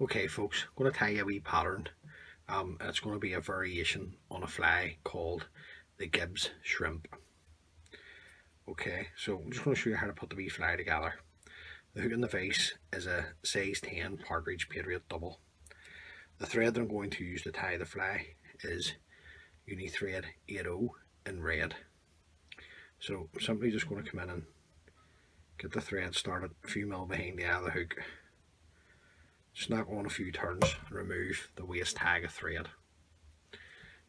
Okay folks, I'm going to tell you a wee pattern. It's going to be a variation on a fly called the Gibbs shrimp. Okay, so I'm just going to show you how to put the wee fly together. The hook in the vise is a size 10 partridge pay rate double. The thread that I'm going to use to tie the fly is uni thread 80 in red. So I'm simply just going to come in and get the thread started a few mil behind the eye of the hook. Snap on a few turns and remove the waist tag of thread.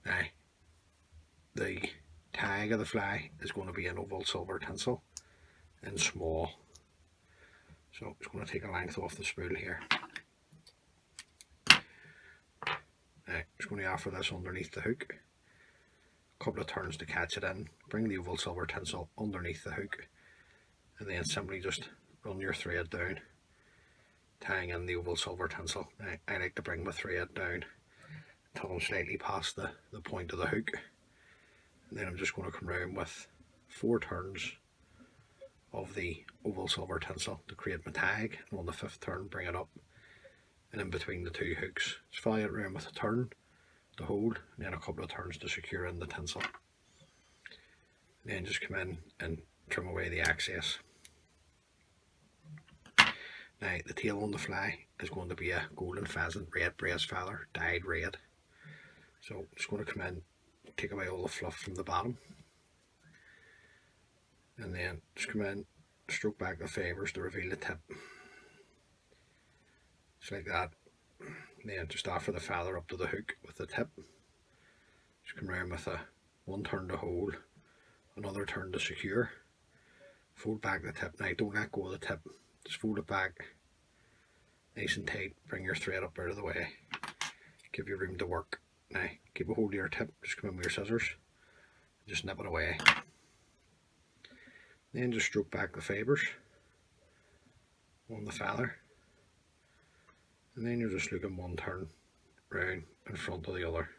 Now, the tag of the fly is going to be an oval silver tinsel in small. So I'm just going to take a length off the spool here. Now, just going to offer this underneath the hook. A couple of turns to catch it in. Bring the oval silver tinsel underneath the hook. And then simply just run your thread down, tying in the oval silver tinsel. Now, I like to bring my thread down until I'm slightly past the point of the hook. And then I'm just going to come around with 4 turns of the oval silver tinsel to create my tag, and on the 5th turn bring it up and in between the 2 hooks. Just follow it around with a turn to hold and then a couple of turns to secure in the tinsel. And then just come in and trim away the excess. Now the tail on the fly is going to be a golden pheasant red breast feather dyed red. So I'm just going to come in, take away all the fluff from the bottom, and then just come in, stroke back the fibres to reveal the tip, just like that. And then just offer the feather up to the hook with the tip. Just come around with a 1 turn to hold, another turn to secure, fold back the tip. Now don't let go of the tip, just fold it back nice and tight, bring your thread up out of the way, give you room to work. Now keep a hold of your tip, just come in with your scissors, just nip it away. Then just stroke back the fibres on the feather, and then you're just looking 1 turn round in front of the other.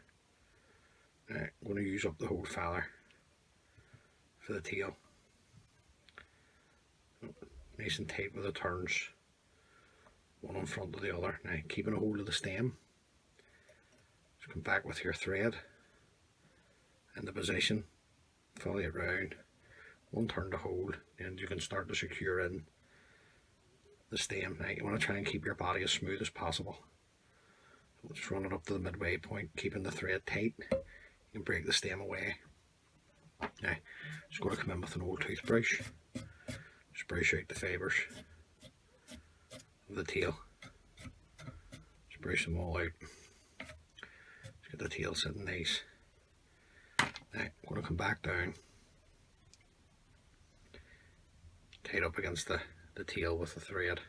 Now I'm going to use up the whole feather for the tail. Nice and tight with the turns, one in front of the other. Now keeping a hold of the stem, just come back with your thread in the position, follow it round, 1 turn to hold, and you can start to secure in the stem. Now you want to try and keep your body as smooth as possible. So just run it up to the midway point, keeping the thread tight. You can break the stem away. Now just going to come in with an old toothbrush, just brush out the fibres of the tail, just brush them all out, just get the tail sitting nice. Now I'm going to come back down, tied up against the tail with the thread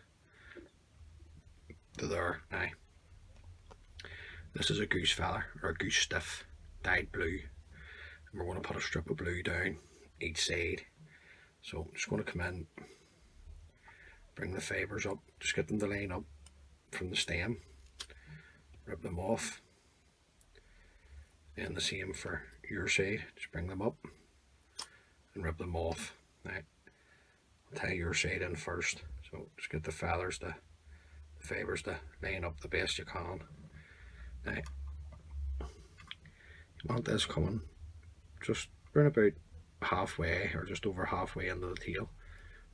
to there. Now this is a goose feather or a goose stiff dyed blue, and we're going to put a strip of blue down each side. So I'm just going to come in, bring the fibres up, just get them to line up from the stem, rip them off, and the same for your side, just bring them up and rip them off. Now tie your side in first, so just get the feathers, the fibres to line up the best you can. Now you want this coming just around about halfway or just over halfway into the tail.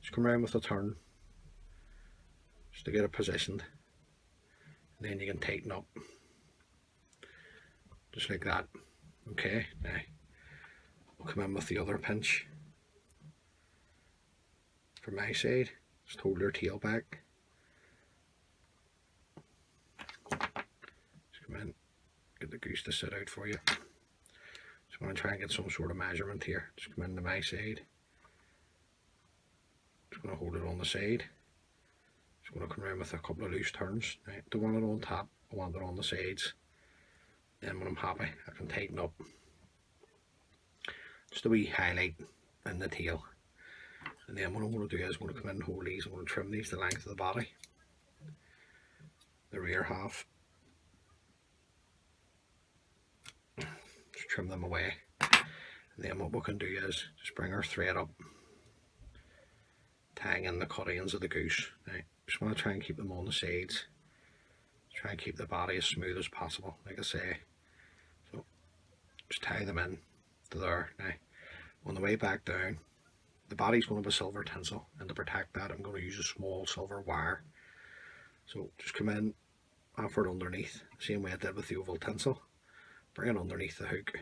Just come around with a turn just to get it positioned, and then you can tighten up just like that. Okay, now we'll come in with the other pinch from my side. Just hold your tail back, just come in, get the goose to sit out for you. Just want to try and get some sort of measurement here. Just come into my side, just going to hold it on the side, just going to come around with a couple of loose turns. Now, I don't want it on top, I want it on the sides. Then when I'm happy, I can tighten up. Just a wee highlight in the tail. And then what I'm going to do is I'm going to come in and hold these. I'm going to trim these the length of the body, the rear half. Just trim them away. And then what we can do is just bring our thread up, tying in the cut ends of the goose. Now, just want to try and keep them on the sides. Try and keep the body as smooth as possible, like I say. So just tie them in to there. Now on the way back down, the body's going to have a silver tinsel, and to protect that I'm going to use a small silver wire. So just come in, offer it underneath, same way I did with the oval tinsel. Bring it underneath the hook,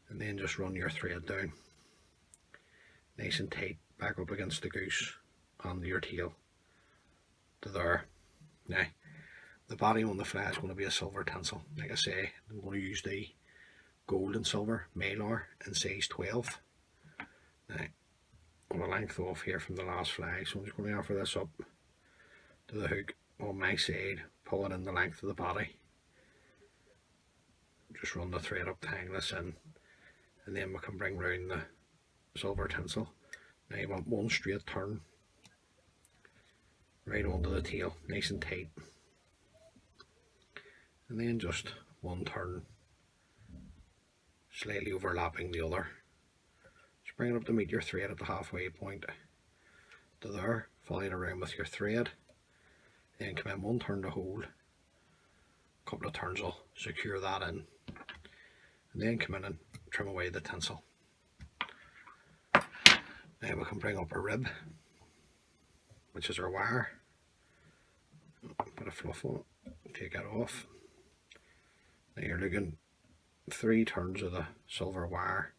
and then just run your thread down nice and tight back up against the goose on your tail to there. Now the body on the fly is going to be a silver tinsel. Like I say, I'm going to use the gold and silver Mylar in size 12. Now on a length off here from the last fly, so I'm just going to offer this up to the hook on my side, pull it in the length of the body, just run the thread up to hang this in, and then we can bring round the silver tinsel. Now you want one straight turn right onto the tail, nice and tight, and then just one turn slightly overlapping the other. Just bring it up to meet your thread at the halfway point to there, follow it around with your thread, then come in one turn to hold, a couple of turns will secure that in, and then come in and trim away the tinsel. Now we can bring up a rib, which is our wire, bit of fluff on it, take it off. Now you're looking 3 turns of the silver wire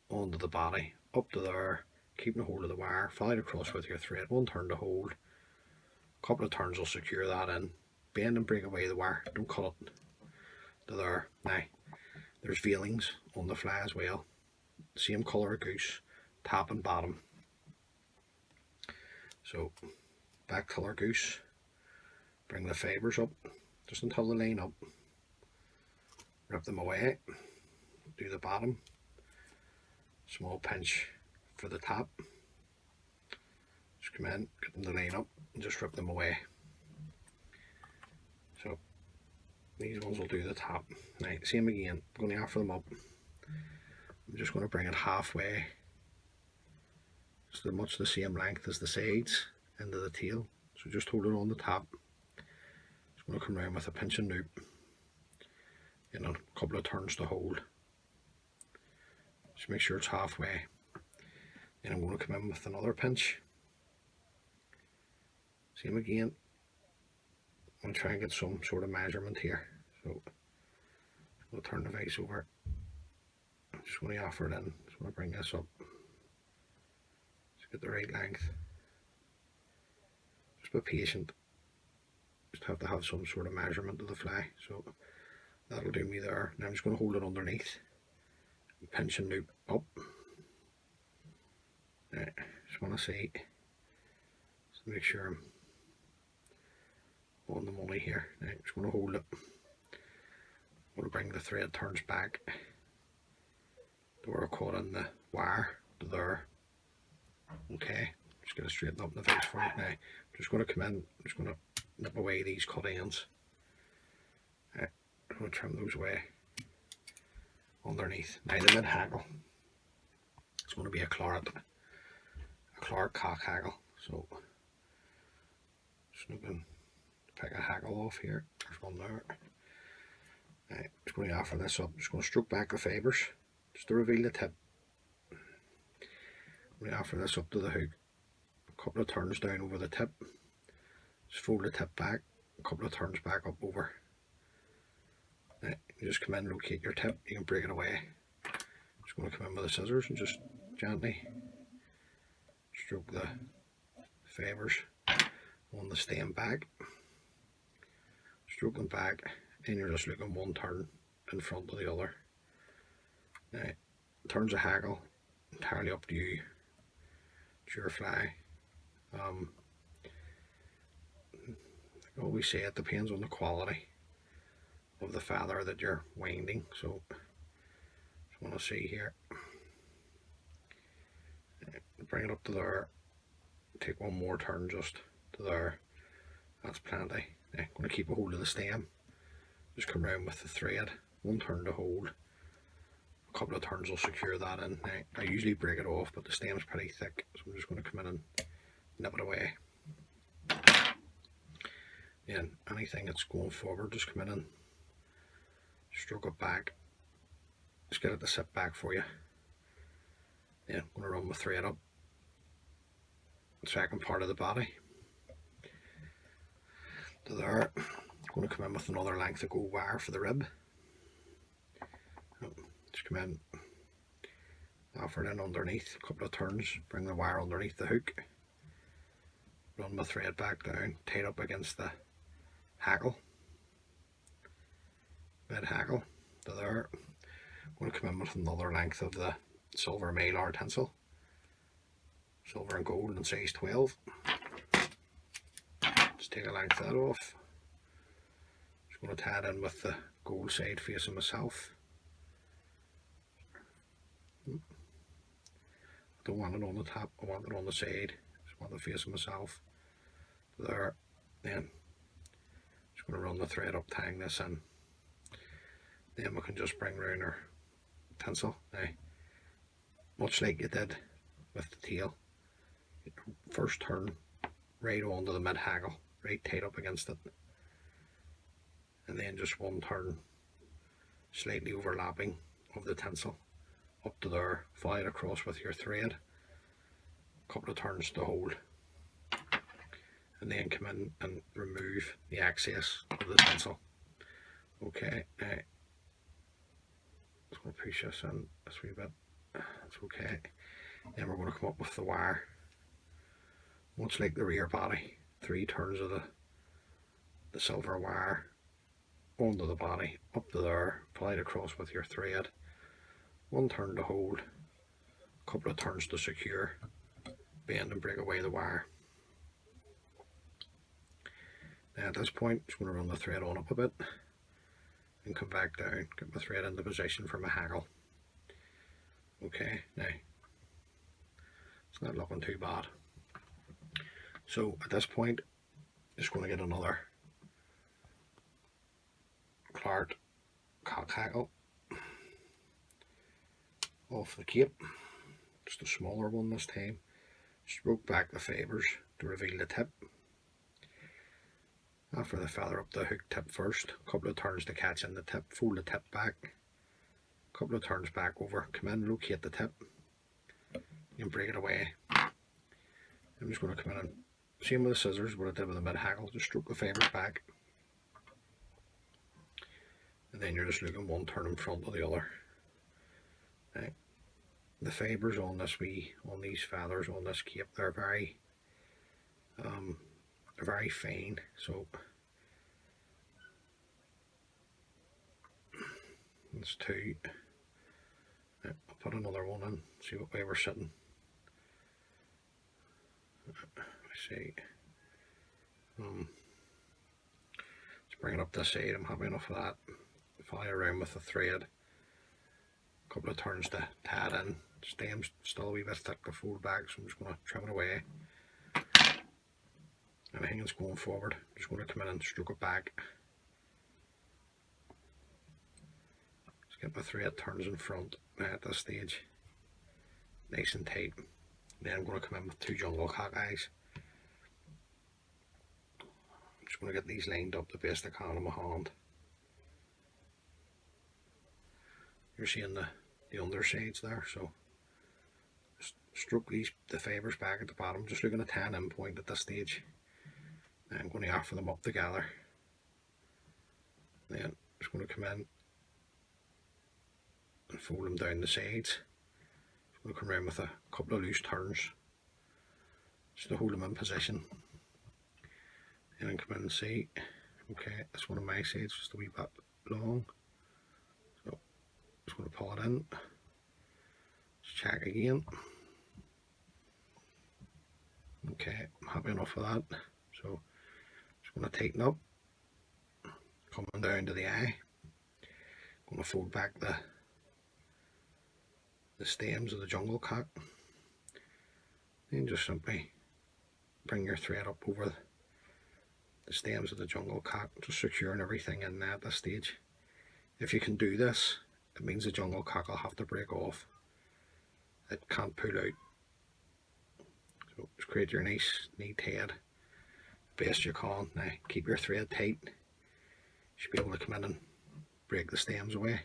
onto the body, up to there, keeping a hold of the wire, follow it across with your thread, one turn to hold, a couple of turns will secure that in, bend and break away the wire, don't cut it to there. Now there's veilings on the fly as well, same colour of goose, top and bottom. So back colour goose, bring the fibres up just until they line up, rip them away, do the bottom, small pinch for the top, just come in, get them to line up and just rip them away. So these ones will do the top. Now same again, I'm going to offer them up, I'm just going to bring it halfway, so much the same length as the sides into the tail, so just hold it on the top. Just going to come around with a pinch and loop, and a couple of turns to hold, just make sure it's halfway. Then I'm going to come in with another pinch, same again, I'm going to try and get some sort of measurement here, so I'm going to turn the vise over, I'm just going to offer it in, just going to bring this up, just get the right length, just be patient, just have to have some sort of measurement of the fly, so that'll do me there. Now I'm just going to hold it underneath, pinch and loop up. Right, just want to see, just make sure I'm on the money here. Now I'm just going to hold it, I'm going to bring the thread turns back to where I caught in the wire to there. Okay, just going to straighten up the vise for it now. I'm just going to come in, I'm just going to nip away these cut ends. Right, I'm going to trim those away underneath. Now the mid haggle, it's going to be a claret cock haggle, so just looking to pick a haggle off here. There's one there. Right, just going to offer this up, just going to stroke back the fibres just to reveal the tip. I'm going to offer this up to the hook, a couple of turns down over the tip, just fold the tip back, a couple of turns back up over. Right, you just come in, locate your tip, you can break it away. Just going to come in with the scissors and just gently stroke the fibres on the stem back, stroke them back, and you're just looking one turn in front of the other. Now, turns of haggle, entirely up to you, it's your fly. I always say it depends on the quality of the feather that you're winding, so just want to see here. Bring it up to there, take one more turn just to there, that's plenty. Now I'm going to keep a hold of the stem, just come around with the thread, one turn to hold, a couple of turns will secure that in. Now I usually break it off, but the stem's pretty thick, so I'm just going to come in and nip it away. Then anything that's going forward, just come in and stroke it back. Just get it to sit back for you. Then I'm going to run my thread up the second part of the body to there. I'm going to come in with another length of gold wire for the rib. Just come in, offer it in underneath, a couple of turns, bring the wire underneath the hook, run my thread back down, tie it up against the hackle, mid hackle to there. I'm going to come in with another length of the silver mylar tinsel, silver and gold in size 12. Just take a length of that off. Just going to tie it in with the gold side facing myself. I don't want it on the top, I want it on the side. Just want it facing myself there. Then just going to run the thread up, tying this in. Then we can just bring round our tinsel. Now, much like you did with the tail, first turn right onto the mid haggle, right tight up against it, and then just one turn slightly overlapping of the tinsel up to there, fly it across with your thread, a couple of turns to hold, and then come in and remove the excess of the tinsel. Okay, now just going to push this in this wee bit. That's okay. Then we're going to come up with the wire, much like the rear body, 3 turns of the silver wire onto the body, up to there, fly it across with your thread, 1 turn to hold, a couple of turns to secure, bend and break away the wire. Now at this point, I'm just going to run the thread on up a bit and come back down, get my thread into position for my haggle. Okay, now it's not looking too bad. So at this point, just going to get another Clark cock hackle off the cape, just a smaller one this time. Stroke back the fibres to reveal the tip. After the feather up the hook tip first, a couple of turns to catch in the tip, fold the tip back, a couple of turns back over, come in, locate the tip, and break it away. I'm just going to come in and, same with the scissors, what I did with the mid haggle, just stroke the fibres back, and then you're just looking one turn in front of the other. Right. The fibres on this on these feathers on this cape, they're very fine, so that's 2. I'll put another one in, see what way we're sitting. Let's see. Let's bring it up this side. I'm happy enough of that. Fly around with the thread, a couple of turns to tie it in. Stem's still a wee bit thick to fold back, so I'm just going to trim it away. Anything that's going forward, I'm just going to come in and stroke it back. Just get my thread turns in front at this stage, nice and tight. Then I'm going to come in with 2 jungle cock eyes. I'm just going to get these lined up the best I can on my hand. You're seeing the undersides there, so just stroke the fibres back at the bottom, just looking at 10 end point at this stage. Then I'm going to offer them up together. Then I'm just going to come in and fold them down the sides. I'm going to come around with a couple of loose turns just to hold them in position. And then come in and see, okay, that's one of my sides, just a wee bit long. So just going to pull it in. Let's check again. Okay, I'm happy enough with that. So just going to tighten up, coming down to the eye. Going to fold back the stems of the jungle cock. Then just simply bring your thread up over the stems of the jungle cock, just securing everything in there at this stage. If you can do this, it means the jungle cock will have to break off. It can't pull out. So just create your nice neat head, best you can. Now keep your thread tight. You should be able to come in and break the stems away.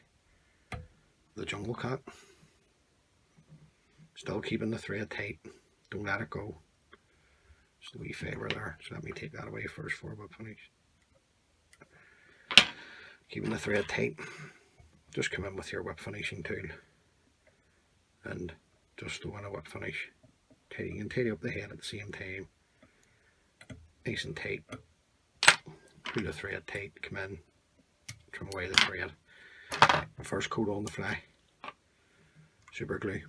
The jungle cat. Still keeping the thread tight. Don't let it go. Just a wee fibre there. So let me take that away first for whip finish. Keeping the thread tight. Just come in with your whip finishing tool and just throw in a whip finish. You can tidy up the head at the same time. Nice and tight. Pull the thread tight, come in, trim away the thread. First coat on the fly. Super glue.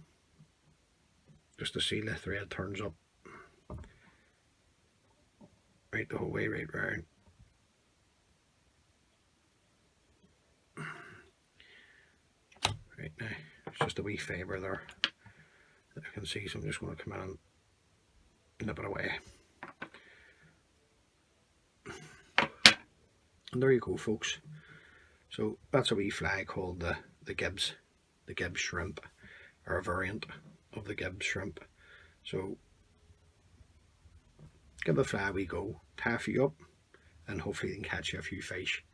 Just to see the thread turns up. Right the whole way, right round. Right now, it's just a wee fibre there that I can see, so I'm just going to come in and nip it away. And there you go, folks. So that's a wee fly called the Gibbs shrimp, or a variant of the Gibbs shrimp. So give the fly a wee go, tie a few up, and hopefully you can catch you a few fish.